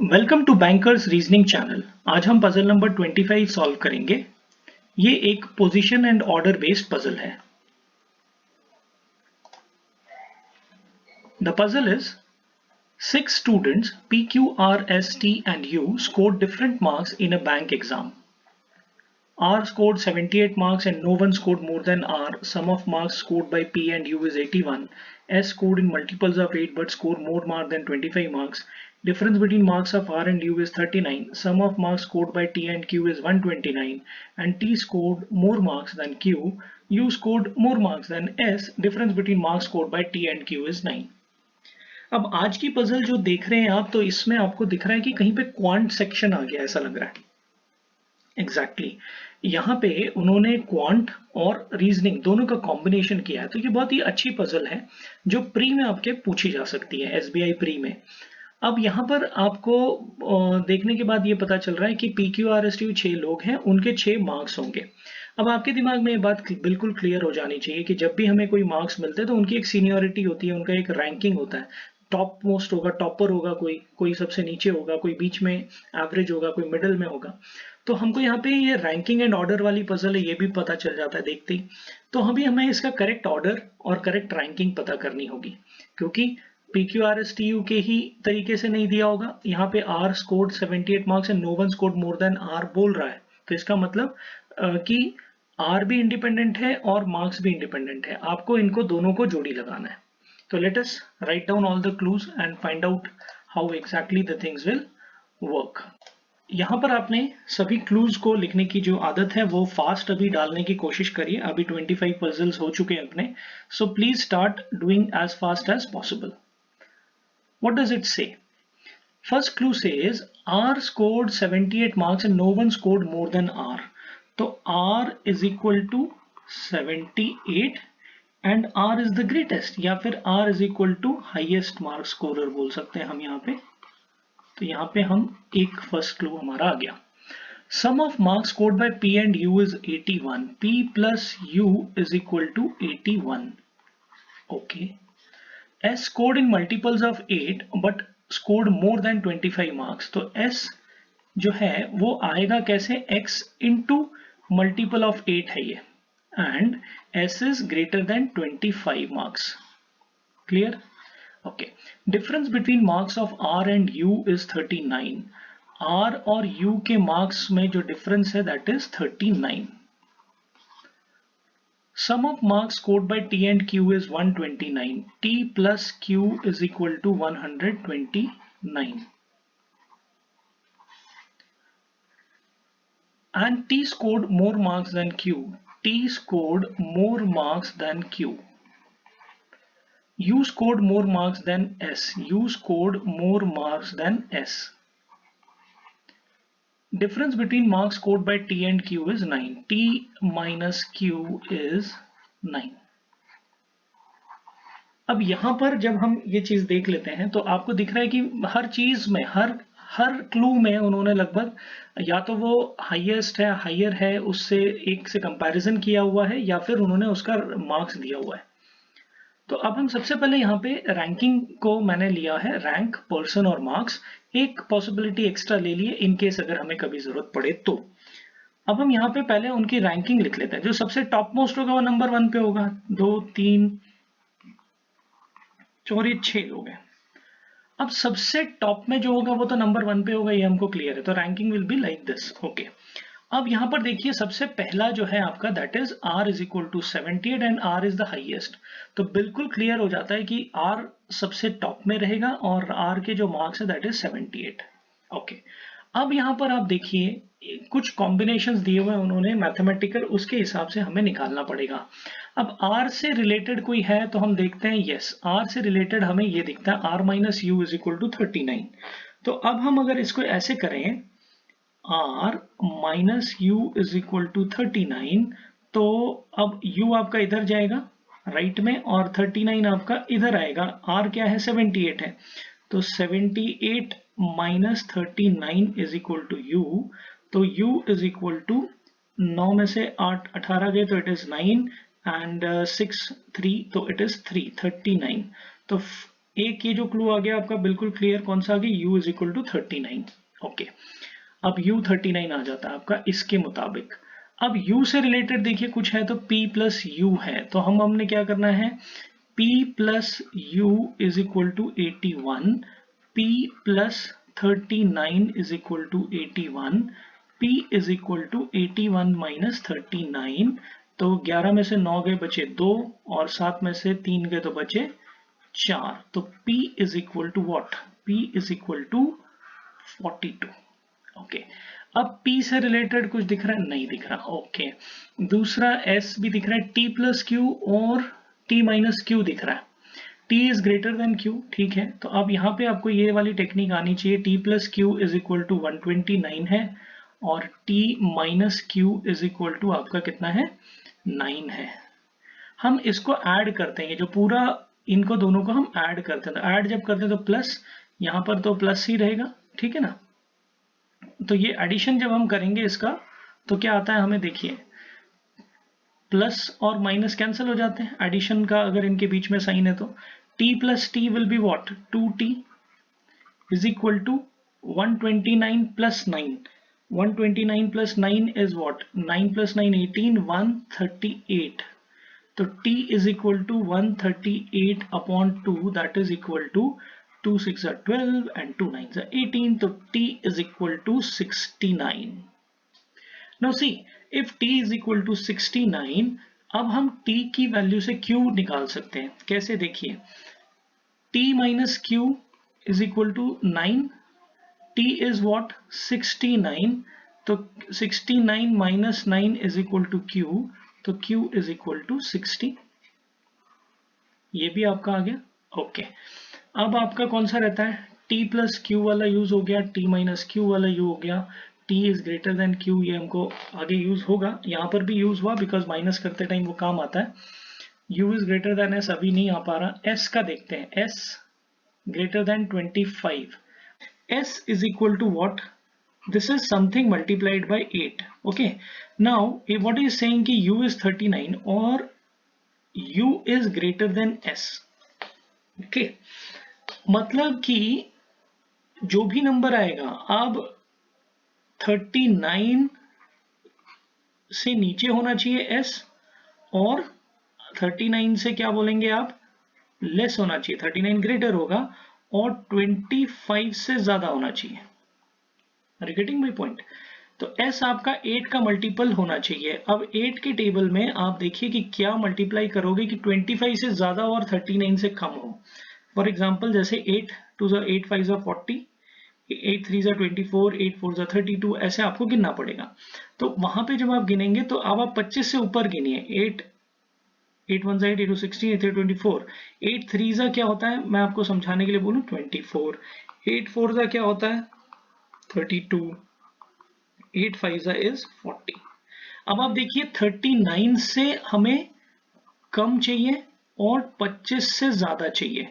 Welcome to bankers reasoning channel. आज हम puzzle number 25 solve करेंगे। ये एक position and order based puzzle है। The puzzle is 6 students P, Q, R, S, T and U scored different marks in a bank exam. R scored 78 marks and no one scored more than R. Sum of marks scored by P and U is 81. S scored in multiples of 8 but scored more marks than 25 marks. Difference between marks of R and U is 39. Sum of marks scored by T and Q is 129 and T scored more marks than Q. U scored more marks than S. Difference between marks scored by T and Q is 9. अब आज की puzzle जो देख रहे हैं आप, तो इसमें आपको दिख रहा है कि कहीं पे क्वांट सेक्शन आ गया, ऐसा लग रहा है। एग्जैक्टली यहाँ पे उन्होंने क्वांट और रीजनिंग दोनों का कॉम्बिनेशन किया है। तो ये बहुत ही अच्छी पजल है जो प्री में आपके पूछी जा सकती है, एसबीआई प्री में। अब यहाँ पर आपको देखने के बाद ये पता चल रहा है कि P Q R S T 6 लोग हैं, उनके 6 मार्क्स होंगे। अब आपके दिमाग में ये बात बिल्कुल क्लियर हो जानी चाहिए कि जब भी हमें कोई मार्क्स मिलते हैं तो उनकी एक सीनियरिटी होती है, उनका एक रैंकिंग होता है। टॉप मोस्ट होगा, टॉपर होगा, कोई सबसे नीचे होगा, कोई बीच में एवरेज होगा, कोई मिडिल में होगा। तो हमको यहाँ पे ये रैंकिंग एंड ऑर्डर वाली पजल है, ये भी पता चल जाता है देखते ही। तो हमें इसका करेक्ट ऑर्डर और करेक्ट रैंकिंग पता करनी होगी, क्योंकि P Q R S T U के ही तरीके से नहीं दिया होगा। यहाँ पे R scored 78 marks and no one scored more than R बोल रहा है, तो इसका मतलब कि आर भी इंडिपेंडेंट है और मार्क्स भी इंडिपेंडेंट है। आपको इनको दोनों को जोड़ी लगाना है। तो let us write down all the clues and find out how exactly the things will work. यहाँ पर आपने सभी क्लूज को लिखने की जो आदत है वो फास्ट अभी डालने की कोशिश करिए। अभी 25 पजल्स हो चुके हैं अपने, so please start doing as fast as possible. What does it say? First clue says R scored 78 marks and no one scored more than R. तो R is equal to 78 and R is the greatest, या फिर R is equal to highest mark scorer बोल सकते हैं हम यहाँ पे। तो यहाँ पे हम एक फर्स्ट क्लू हमारा आ गया। Sum of marks scored by P and U is 81. P plus U is equal to 81. Okay. S scored in multiples of 8 but scored more than 25 marks. तो S जो है वो आएगा कैसे? X into multiple of 8 है ये, and S is greater than 25 marks. Clear? Okay. Difference between marks of R and U is 39. R और U के marks में जो difference है that is 39. Sum of marks scored by T and Q is 129. T plus Q is equal to 129. And T scored more marks than Q. T scored more marks than Q. U scored more marks than S. U scored more marks than S. Difference between marks scored by T and Q is 9. T minus Q is 9. अब यहाँ पर जब हम ये चीज देख लेते हैं तो आपको दिख रहा है कि हर चीज में, हर क्लू में उन्होंने लगभग या तो वो हाईएस्ट है, हायर है, उससे एक से कंपैरिजन किया हुआ है, या फिर उन्होंने उसका मार्क्स दिया हुआ है। तो अब हम सबसे पहले यहाँ पे रैंकिंग को मैंने लिया है, रैंक, पर्सन और मार्क्स। एक पॉसिबिलिटी एक्स्ट्रा ले लिए इन केस अगर हमें कभी जरूरत पड़े तो। अब हम यहाँ पे पहले उनकी रैंकिंग लिख लेते हैं। जो सबसे टॉप मोस्ट होगा वो नंबर 1 पे होगा। 2 3 4 6 लोग हैं। अब सबसे टॉप में जो होगा वो तो नंबर 1 पे होगा, ये हमको क्लियर है। तो ranking will be like this. Okay, अब यहाँ पर देखिए सबसे पहला जो है आपका that is R is equal to 78 and R is the highest. तो बिल्कुल क्लियर हो जाता है कि R सबसे टॉप में रहेगा और R के जो मार्क्स है दैट इज 78। ओके, अब यहाँ पर आप देखिए कुछ कॉम्बिनेशंस दिए हुए हैं उन्होंने मैथमेटिकल, उसके हिसाब से हमें निकालना पड़ेगा। अब R से रिलेटेड कोई है तो हम देखते हैं, यस R से रिलेटेड हमें ये दिखता है, R minus U is equal to 39। तो अब हम अगर इसको ऐसे करें R minus U is equal to 39, तो अब U आपका इधर जाएगा राइट में और 39 आपका इधर आएगा। R क्या है? 78 है। तो 78 minus 39 is equal to U। तो U इज इक्वल टू 9 में से 8 18 गए तो इट इज 9 एंड 6 3 तो इट इज 3 39। तो एक ये जो क्लू आ गया आपका बिल्कुल क्लियर, कौन सा आ गया, u is equal to 39। Okay, अब u 39 आ जाता है आपका इसके मुताबिक। अब u से रिलेटेड देखिए कुछ है तो p प्लस u है, तो हमने क्या करना है, p plus u is equal to 81, p plus 39 is equal to 81, p is equal to 81 minus 39। तो 11 में से 9 गए बचे 2 और 7 में से 3 गए तो बचे 4। तो p is equal to what, p is equal to 42। Okay, अब p से रिलेटेड कुछ दिख रहा है, नहीं दिख रहा। ओके, दूसरा s भी दिख रहा है, t प्लस क्यू और t माइनस क्यू दिख रहा है, t is greater than q, ठीक है। तो अब यहाँ पे आपको ये वाली टेक्निक आनी चाहिए, t plus Q is equal to 129 है और t minus Q is equal to आपका कितना है, 9 है। हम इसको ऐड करते हैं, जो पूरा इनको दोनों को हम ऐड करते हैं, तो ऐड जब करते हैं तो प्लस, यहाँ पर तो प्लस ही रहेगा, ठीक है ना। तो ये एडिशन जब हम करेंगे इसका तो क्या आता है हमें, देखिए प्लस और माइनस कैंसिल हो जाते हैं एडिशन का अगर इनके बीच में साइन है तो, t plus T will be what, 2t is equal to 129 plus 9, 129 plus 9 is what, 9 plus 9 18, 138। तो t is equal to 138 upon 2, that is equal to 2 6 are 12 and 2 9 are 18, तो t is equal to 69। Now see, if t is equal to 69, अब हम t की value से q निकाल सकते हैं, कैसे देखिए, t minus q is equal to 9, t is what, 69, तो 69 minus 9 is equal to q, तो q is equal to 60। ये भी आपका आ गया। ओके, अब आपका कौन सा रहता है, t प्लस क्यू वाला यूज हो गया, t माइनस क्यू वाला यूज हो गया, t is greater than q, ये हमको आगे यूज होगा, यहाँ पर भी यूज हुआ बिकॉज माइनस करते टाइम वो काम आता है। u is greater than s अभी नहीं आ पा रहा, s का देखते हैं, s greater than 25, s is equal to what, this is something multiplied by 8। okay, now what is saying कि u is 39 और u is greater than s। okay, मतलब कि जो भी नंबर आएगा, अब 39 से नीचे होना चाहिए s और 39 से क्या बोलेंगे आप, लेस होना चाहिए, 39 ग्रेटर होगा और 25 से ज्यादा होना चाहिए। Are you getting my point? तो s आपका 8 का मल्टीपल होना चाहिए। अब 8 के टेबल में आप देखिए कि क्या मल्टीप्लाई करोगे कि 25 से ज्यादा और 39 से कम हो। फॉर एग्जांपल जैसे 8 2 8 5 40, 8 3 24, 8 4 32, ऐसे आपको गिनना पड़ेगा। तो वहां पे जब आप गिनेंगे तो अब आप 25 से ऊपर गिनिए, 8 8 1 8 8 16, 8 24, 8 3 क्या होता है, मैं आपको समझाने के लिए बोलूं 24, 8 4 क्या होता है 32, 8 5 is 40। अब आप देखिए 39 से हमें कम चाहिए और 25 से ज्यादा चाहिए,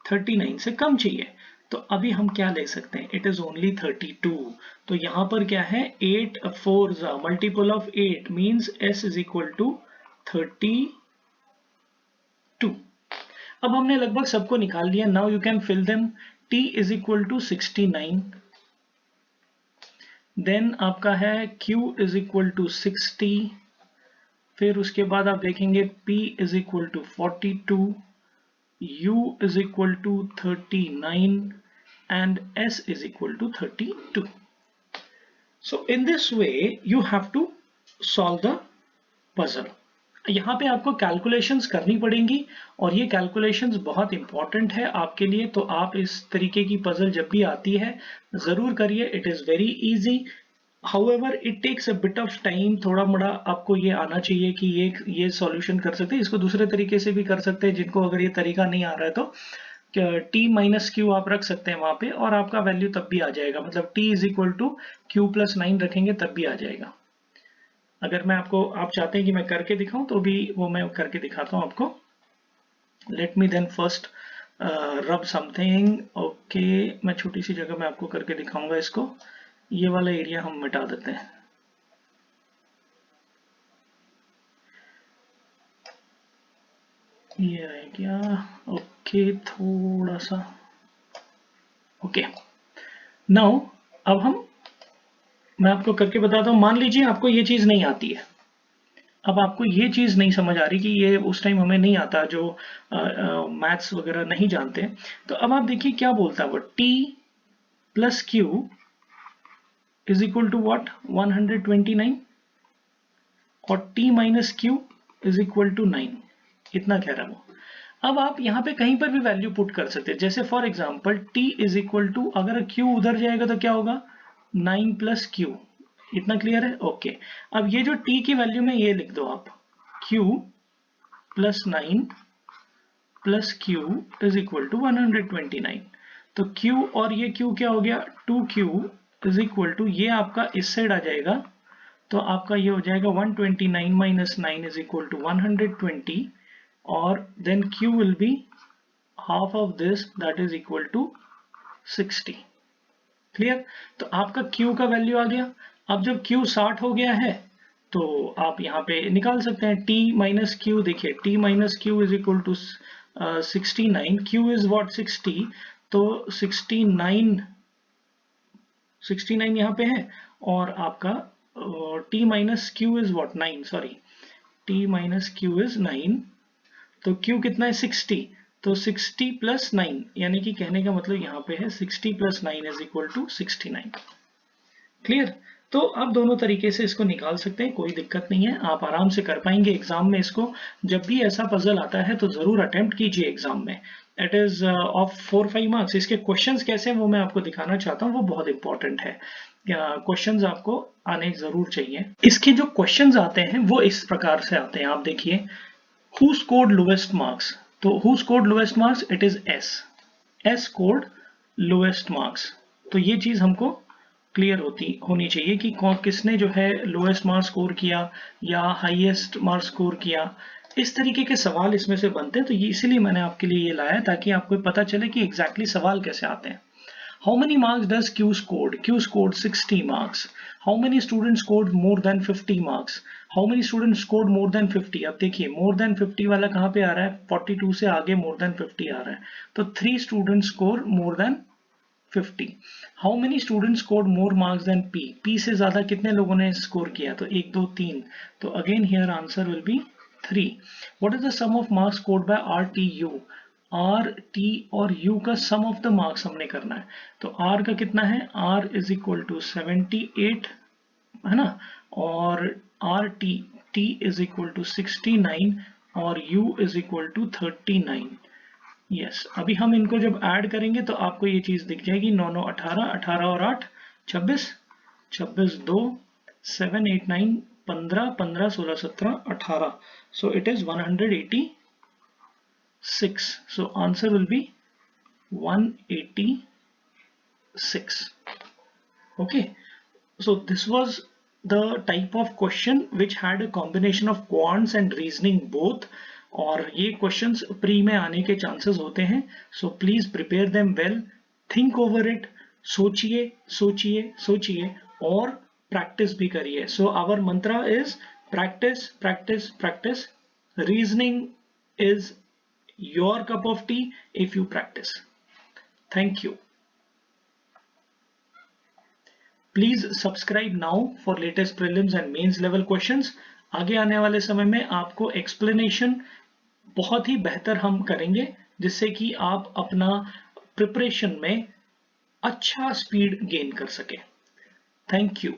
39 से कम चाहिए, तो अभी हम क्या ले सकते हैं, इट इज ओनली 32। तो यहां पर क्या है, 8 4 multiple of 8 means s is equal to 32। अब हमने लगभग सबको निकाल लिया, now you can fill them. t is equal to 69, then आपका है q इज इक्वल टू 60, फिर उसके बाद आप देखेंगे p is equal to 42, u is equal to 39 and s is equal to 32। So in this way you have to solve the puzzle। यहाँ पे आपको कैलकुलेशंस करनी पड़ेंगी और ये कैलकुलेशंस बहुत इंपॉर्टेंट है आपके लिए, तो आप इस तरीके की पजल जब भी आती है जरूर करिए, it is very easy. However it takes a bit of time, थोड़ा मोड़ा आपको ये आना चाहिए कि ये सॉल्यूशन कर सकते हैं। इसको दूसरे तरीके से भी कर सकते हैं, जिनको अगर ये तरीका नहीं आ रहा है तो t माइनस क्यू आप रख सकते हैं वहां पे और आपका वैल्यू तब भी आ जाएगा, मतलब t is equal to Q plus 9 रखेंगे तब भी आ जाएगा। अगर मैं आपको, आप चाहते हैं कि मैं करके दिखाऊं तो भी वो मैं करके दिखाता हूं आपको। लेट मी देन फर्स्ट रब समथिंग। ओके, मैं छोटी सी जगह में आपको करके दिखाऊंगा इसको, ये वाला एरिया हम मिटा देते हैं। ये है क्या, ओके थोड़ा सा, ओके नाउ अब मैं आपको करके बताता हूँ। मान लीजिए आपको ये चीज नहीं आती है, अब आपको ये चीज नहीं समझ आ रही कि ये उस टाइम हमें नहीं आता जो मैथ्स वगैरह नहीं जानते, तो अब आप देखिए क्या बोलता है वो, t plus Q is equal to what 129 और t minus Q is equal to 9, इतना कह रहा है वो। अब आप यहाँ पे कहीं पर भी वैल्यू पुट कर सकते हैं, जैसे for example t is equal to, अगर q उधर जाएगा तो क्या होगा 9 प्लस क्यू, इतना क्लियर है, ओके। अब ये जो t की वैल्यू में ये लिख दो आप, q plus 9 plus Q is equal to 129, तो q और ये q क्या हो गया 2q इज इक्वल टू, ये आपका इस साइड आ जाएगा, तो आपका ये हो जाएगा 129 माइनस 9 इज इक्वल टू 120, और then q will be half of this, that is equal to 60। Clear, तो आपका q का वैल्यू आ गया। अब जब q 60 हो गया है तो आप यहाँ पे निकाल सकते हैं t माइनस क्यू, देखिए t minus Q is equal to 69, q is what 60, तो 69 यहाँ पे है, और आपका t minus Q is what 9, sorry t minus Q is 9, तो q कितना है 60, तो 60 प्लस 9, यानी कि कहने का मतलब यहाँ पे है 60 plus 9 is equal to 69। Clear, तो आप दोनों तरीके से इसको निकाल सकते हैं, कोई दिक्कत नहीं है, आप आराम से कर पाएंगे एग्जाम में इसको। जब भी ऐसा पजल आता है तो जरूर अटेम्प्ट कीजिए एग्जाम में। It is of 4-5 marks. इसके क्वेश्चंस कैसे हैं वो मैं आपको दिखाना चाहता हूँ, वो बहुत इंपॉर्टेंट है। क्वेश्चंस आपको आने जरूर चाहिए। इसके जो क्वेश्चंस आते हैं वो इस प्रकार से आते हैं, आप देखिए, हु स्कोर्ड लोएस्ट मार्क्स, तो who scored lowest marks, it is S scored lowest marks, तो ये चीज हमको क्लियर होनी चाहिए कि किसने जो है लोएस्ट मार्क्स स्कोर किया या हाईएस्ट मार्क्स स्कोर किया। इस तरीके के सवाल इसमें से बनते हैं, तो ये इसीलिए मैंने आपके लिए ये लाया ताकि आपको पता चले कि एग्जैक्टली सवाल कैसे आते हैं। How many marks does Q scored, Q scored 60 marks. How many students scored more than 50 marks, how many students scored more than 50। अब देखिए मोर देन 50 वाला कहाँ पे आ रहा है, 42 से आगे मोर देन 50 आ रहा है, तो 3 students score more than 50। How many student scored more marks than P, P से ज्यादा कितने लोगों ने स्कोर किया, तो 1 2 3, तो again here answer will be 3। What is the sum of marks scored by R T U, R T और U का सम ऑफ द मार्क्स हमने करना है, तो आर का कितना है, आर इज इक्वल टू 78 है ना, और R T T is equal to 69 और U is equal to 39। Yes, अभी हम इनको जब ऐड करेंगे तो आपको ये चीज दिख जाएगी, 9 9 18, 18 और 8 26, 26 2 7 8 9 15 15 16 17 18, so it is 186, so answer will be 186. Okay, so this was the type of question which had a combination of quants and reasoning both, और ये क्वेश्चंस प्री में आने के चांसेस होते हैं, so please prepare them well, think over it, सोचिए सोचिए सोचिए और प्रैक्टिस भी करिए। So our mantra is practice practice practice, reasoning is your cup of tea if you practice. Thank you. Please subscribe now for latest prelims and mains level questions. आगे आने वाले समय में आपको एक्सप्लेनेशन बहुत ही बेहतर हम करेंगे, जिससे कि आप अपना प्रिपरेशन में अच्छा स्पीड गेन कर सके। Thank you.